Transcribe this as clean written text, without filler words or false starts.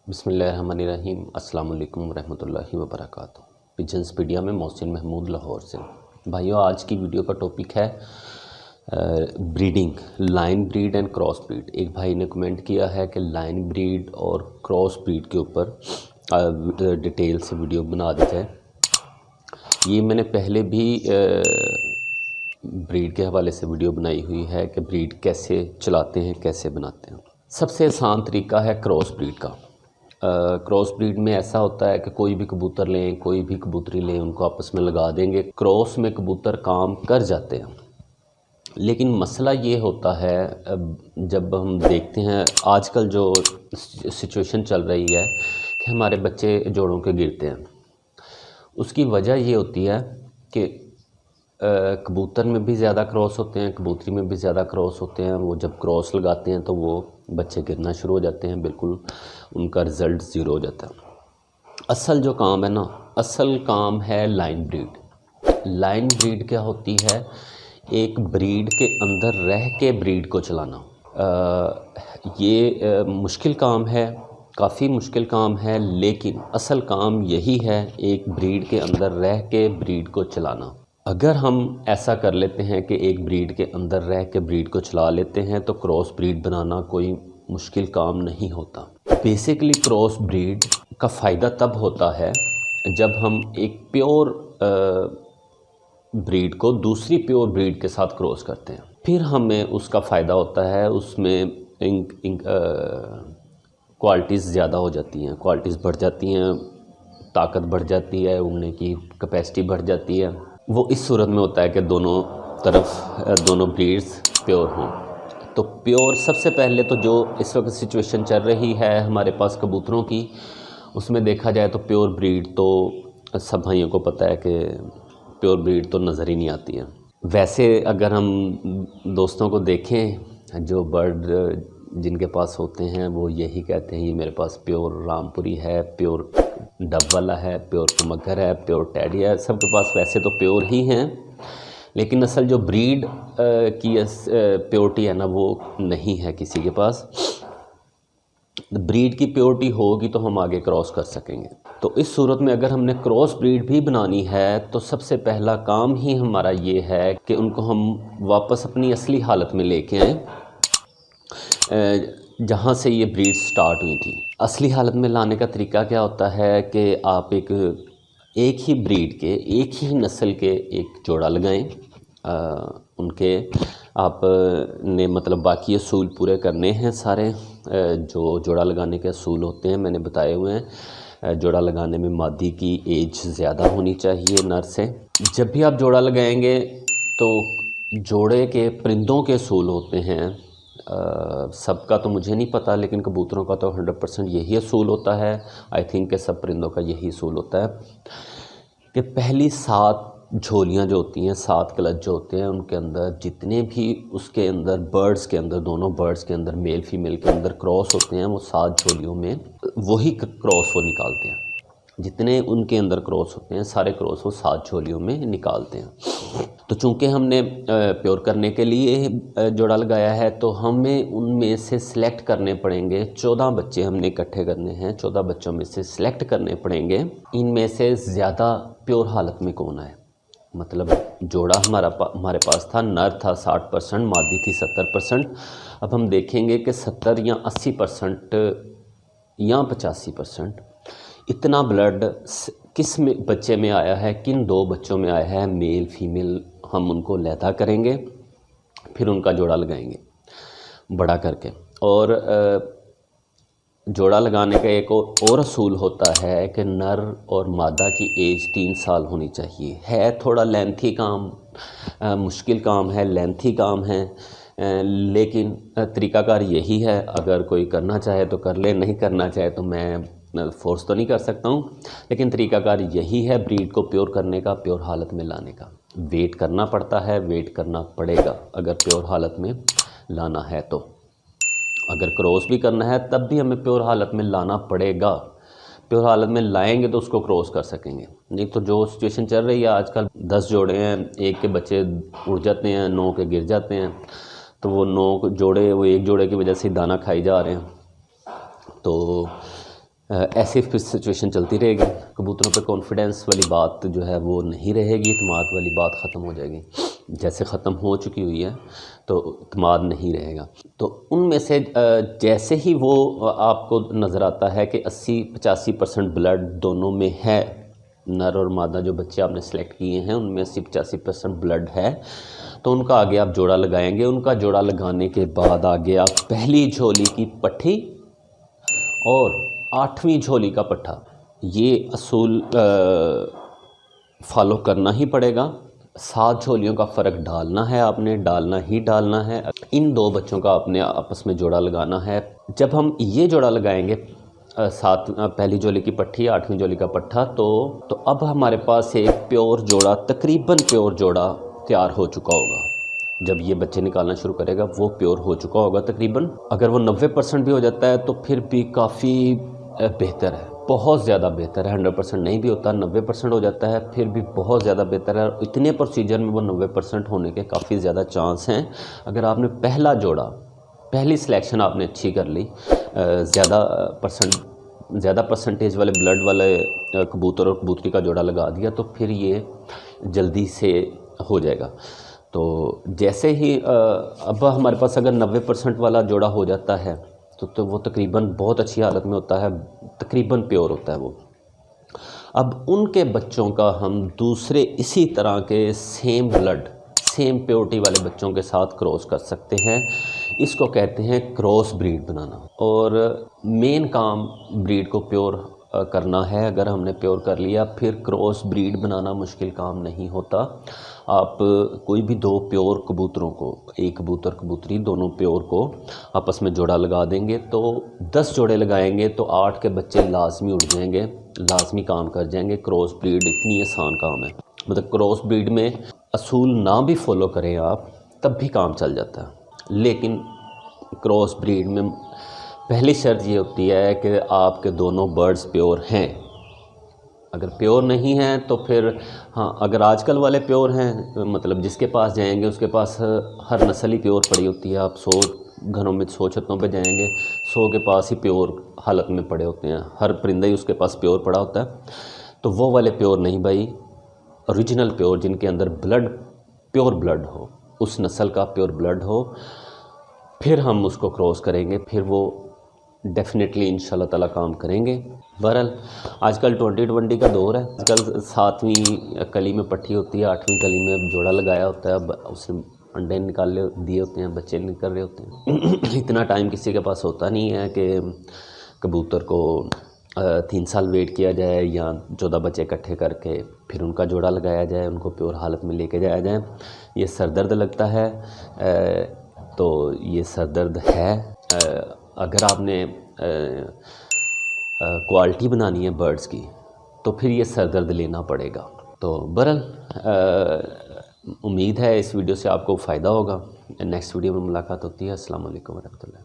बिस्मिल्लाहिर्रहमानिर्रहीम। अस्सलाम वालेकुम रहमतुल्लाहि व बरकातुहू। पिजन्सपीडिया में मोहसिन महमूद लाहौर से। भाइयों, आज की वीडियो का टॉपिक है breeding, line breed and cross breed. एक भाई ने कमेंट किया है कि लाइन ब्रीड और क्रॉस ब्रीड के ऊपर डिटेल से वीडियो बना दी जाए। ये मैंने पहले भी ब्रीड के हवाले से वीडियो बनाई हुई है कि ब्रीड कैसे चलाते हैं, कैसे बनाते हैं। सबसे आसान तरीका है क्रॉस ब्रीड का। क्रॉस ब्रीड में ऐसा होता है कि कोई भी कबूतर लें, कोई भी कबूतरी लें, उनको आपस में लगा देंगे। क्रॉस में कबूतर काम कर जाते हैं, लेकिन मसला ये होता है जब हम देखते हैं आजकल जो सिचुएशन चल रही है कि हमारे बच्चे जोड़ों के गिरते हैं। उसकी वजह ये होती है कि कबूतर में भी ज़्यादा क्रॉस होते हैं, कबूतरी में भी ज़्यादा क्रॉस होते हैं। वो जब क्रॉस लगाते हैं तो वो बच्चे गिरना शुरू हो जाते हैं, बिल्कुल उनका रिज़ल्ट ज़ीरो हो जाता है। असल जो काम है ना, असल काम है लाइन ब्रीड। लाइन ब्रीड क्या होती है? एक ब्रीड के अंदर रह के ब्रीड को चलाना। ये मुश्किल काम है, काफ़ी मुश्किल काम है, लेकिन असल काम यही है, एक ब्रीड के अंदर रह के ब्रीड को चलाना। अगर हम ऐसा कर लेते हैं कि एक ब्रीड के अंदर रह के ब्रीड को चला लेते हैं तो क्रॉस ब्रीड बनाना कोई मुश्किल काम नहीं होता। बेसिकली क्रॉस ब्रीड का फ़ायदा तब होता है जब हम एक प्योर ब्रीड को दूसरी प्योर ब्रीड के साथ क्रॉस करते हैं। फिर हमें उसका फ़ायदा होता है, उसमें क्वालिटीज़ ज़्यादा हो जाती हैं, क्वालिटीज़ बढ़ जाती हैं, ताकत बढ़ जाती है, उड़ने की कैपेसिटी बढ़ जाती है। वो इस सूरत में होता है कि दोनों तरफ दोनों ब्रीड्स प्योर हों। तो प्योर सबसे पहले तो जो इस वक्त सिचुएशन चल रही है हमारे पास कबूतरों की, उसमें देखा जाए तो प्योर ब्रीड तो सब भाइयों को पता है कि प्योर ब्रीड तो नज़र ही नहीं आती है। वैसे अगर हम दोस्तों को देखें जो बर्ड जिनके पास होते हैं, वो यही कहते हैं ये मेरे पास प्योर रामपुरी है, प्योर डब वाला है, प्योर मगर है, प्योर टैडी है। सबके पास वैसे तो प्योर ही हैं, लेकिन असल जो ब्रीड की प्योरिटी है ना, वो नहीं है किसी के पास। ब्रीड की प्योरिटी होगी तो हम आगे क्रॉस कर सकेंगे। तो इस सूरत में अगर हमने क्रॉस ब्रीड भी बनानी है तो सबसे पहला काम ही हमारा ये है कि उनको हम वापस अपनी असली हालत में लेके आएँ, जहाँ से ये ब्रीड स्टार्ट हुई थी। असली हालत में लाने का तरीका क्या होता है कि आप एक ही ब्रीड के, एक ही नस्ल के एक जोड़ा लगाएं। उनके आप ने मतलब बाकी असूल पूरे करने हैं सारे, जो जोड़ा लगाने के असूल होते हैं मैंने बताए हुए हैं। जोड़ा लगाने में मादी की एज ज़्यादा होनी चाहिए नर से। जब भी आप जोड़ा लगाएंगे तो जोड़े के परिंदों के असूल होते हैं, सबका तो मुझे नहीं पता, लेकिन कबूतरों का तो 100% यही असूल होता है। आई थिंक कि सब परिंदों का यही असूल होता है कि पहली 7 झोलियाँ जो होती हैं, 7 क्लच जो होते हैं, उनके अंदर जितने भी उसके अंदर बर्ड्स के अंदर, दोनों बर्ड्स के अंदर मेल फीमेल के अंदर क्रॉस होते हैं, वो 7 झोलियों में वही क्रॉस वो निकालते हैं। जितने उनके अंदर क्रॉस होते हैं सारे क्रॉस वो 7 झोलियों में निकालते हैं। तो चूँकि हमने प्योर करने के लिए जोड़ा लगाया है तो हमें उनमें से सिलेक्ट करने पड़ेंगे। 14 बच्चे हमने इकट्ठे करने हैं, 14 बच्चों में से सिलेक्ट करने पड़ेंगे इनमें से ज़्यादा प्योर हालत में कौन है। मतलब जोड़ा हमारे पास था, नर था 60%, मादी थी 70%। अब हम देखेंगे कि 70 या 80% या 85% इतना ब्लड किस में बच्चे में आया है, किन 2 बच्चों में आया है, मेल फीमेल, हम उनको लैदा करेंगे, फिर उनका जोड़ा लगाएंगे बड़ा करके। और जोड़ा लगाने का एक और असूल होता है कि नर और मादा की एज 3 साल होनी चाहिए। है थोड़ा लेंथी काम, मुश्किल काम है, लेंथी काम है, लेकिन तरीक़ाकार यही है। अगर कोई करना चाहे तो कर ले, नहीं करना चाहे तो मैं फोर्स तो नहीं कर सकता हूँ, लेकिन तरीक़ाकार यही है ब्रीड को प्योर करने का, प्योर हालत में लाने का। वेट करना पड़ता है, वेट करना पड़ेगा अगर प्योर हालत में लाना है तो। अगर क्रॉस भी करना है तब भी हमें प्योर हालत में लाना पड़ेगा। प्योर हालत में लाएंगे तो उसको क्रॉस कर सकेंगे, नहीं तो जो सिचुएशन चल रही है आजकल 10 जोड़े हैं, एक के बच्चे उड़ जाते हैं, 9 के गिर जाते हैं, तो वो 9 जोड़े, वो एक जोड़े की वजह से दाना खाई जा रहे हैं। तो ऐसे फिर सिचुएशन चलती रहेगी। कबूतरों पे कॉन्फिडेंस वाली बात जो है वो नहीं रहेगी, इत्मीनान वाली बात ख़त्म हो जाएगी। जैसे ख़त्म हो चुकी हुई है तो इत्मीनान नहीं रहेगा। तो उनमें से जैसे ही वो आपको नज़र आता है कि 80-85% ब्लड दोनों में है, नर और मादा जो बच्चे आपने सेलेक्ट किए हैं उनमें 80-85% ब्लड है, तो उनका आगे आप जोड़ा लगाएंगे। उनका जोड़ा लगाने के बाद आगे आप पहली झोली की पट्टी और 8वीं झोली का पट्ठा, ये असूल फॉलो करना ही पड़ेगा। 7 झोलियों का फ़र्क डालना है, आपने डालना ही डालना है। इन 2 बच्चों का आपने आपस में जोड़ा लगाना है। जब हम ये जोड़ा लगाएंगे, पहली झोली की पट्टी 8वीं झोली का पट्ठा, तो अब हमारे पास एक प्योर जोड़ा, तकरीबन प्योर जोड़ा तैयार हो चुका होगा। जब ये बच्चे निकालना शुरू करेगा वो प्योर हो चुका होगा तकरीबन। अगर वो 90% भी हो जाता है तो फिर भी काफ़ी बेहतर है, बहुत ज़्यादा बेहतर है। 100% नहीं भी होता, 90% हो जाता है, फिर भी बहुत ज़्यादा बेहतर है। इतने प्रोसीजर में वो 90% होने के काफ़ी ज़्यादा चांस हैं। अगर आपने पहला जोड़ा, पहली सिलेक्शन आपने अच्छी कर ली, ज़्यादा परसेंटेज वाले ब्लड वाले कबूतर और कबूतरी का जोड़ा लगा दिया, तो फिर ये जल्दी से हो जाएगा। तो जैसे ही अब हमारे पास अगर 90% वाला जोड़ा हो जाता है तो वो तकरीबन बहुत अच्छी हालत में होता है, तकरीबन प्योर होता है वो। अब उनके बच्चों का हम दूसरे इसी तरह के सेम ब्लड, सेम प्योरिटी वाले बच्चों के साथ क्रॉस कर सकते हैं। इसको कहते हैं क्रॉस ब्रीड बनाना। और मेन काम ब्रीड को प्योर करना है। अगर हमने प्योर कर लिया, फिर क्रॉस ब्रीड बनाना मुश्किल काम नहीं होता। आप कोई भी 2 प्योर कबूतरों को, एक कबूतर कबूतरी, दोनों प्योर को आपस में जोड़ा लगा देंगे तो 10 जोड़े लगाएंगे तो 8 के बच्चे लाजमी उड़ जाएंगे, लाजमी काम कर जाएंगे। क्रॉस ब्रीड इतनी आसान काम है, मतलब क्रॉस ब्रीड में असूल ना भी फॉलो करें आप तब भी काम चल जाता है। लेकिन क्रॉस ब्रीड में पहली शर्त ये होती है कि आपके दोनों बर्ड्स प्योर हैं। अगर प्योर नहीं हैं तो फिर हाँ, अगर आजकल वाले प्योर हैं, मतलब जिसके पास जाएंगे उसके पास हर नस्ल ही प्योर पड़ी होती है। आप 100 घरों में 100 छतों पे जाएंगे, 100 के पास ही प्योर हालत में पड़े होते हैं, हर परिंदा ही उसके पास प्योर पड़ा होता है। तो वो वाले प्योर नहीं भाई, ओरिजिनल प्योर, जिनके अंदर ब्लड, प्योर ब्लड हो, उस नस्ल का प्योर ब्लड हो, फिर हम उसको क्रॉस करेंगे, फिर वो डेफिनेटली इंशाल्लाह ताला काम करेंगे। बहरहाल आजकल 2020 का दौर है। आजकल 7वीं कली में पट्टी होती है, 8वीं कली में जोड़ा लगाया होता है, उसने अंडे निकाल दिए होते हैं, बच्चे निकल रहे होते हैं। इतना टाइम किसी के पास होता नहीं है कि कबूतर को 3 साल वेट किया जाए या 14 बच्चे इकट्ठे करके फिर उनका जोड़ा लगाया जाए, उनको प्योर हालत में लेके जाया जाए। ये सरदर्द लगता है, तो ये सरदर्द है। अगर आपने क्वालिटी बनानी है बर्ड्स की तो फिर ये सरदर्द लेना पड़ेगा। तो बहरहाल उम्मीद है इस वीडियो से आपको फ़ायदा होगा। नेक्स्ट वीडियो में मुलाकात होती है। अस्सलाम वालेकुम वरहमतुल्लाह।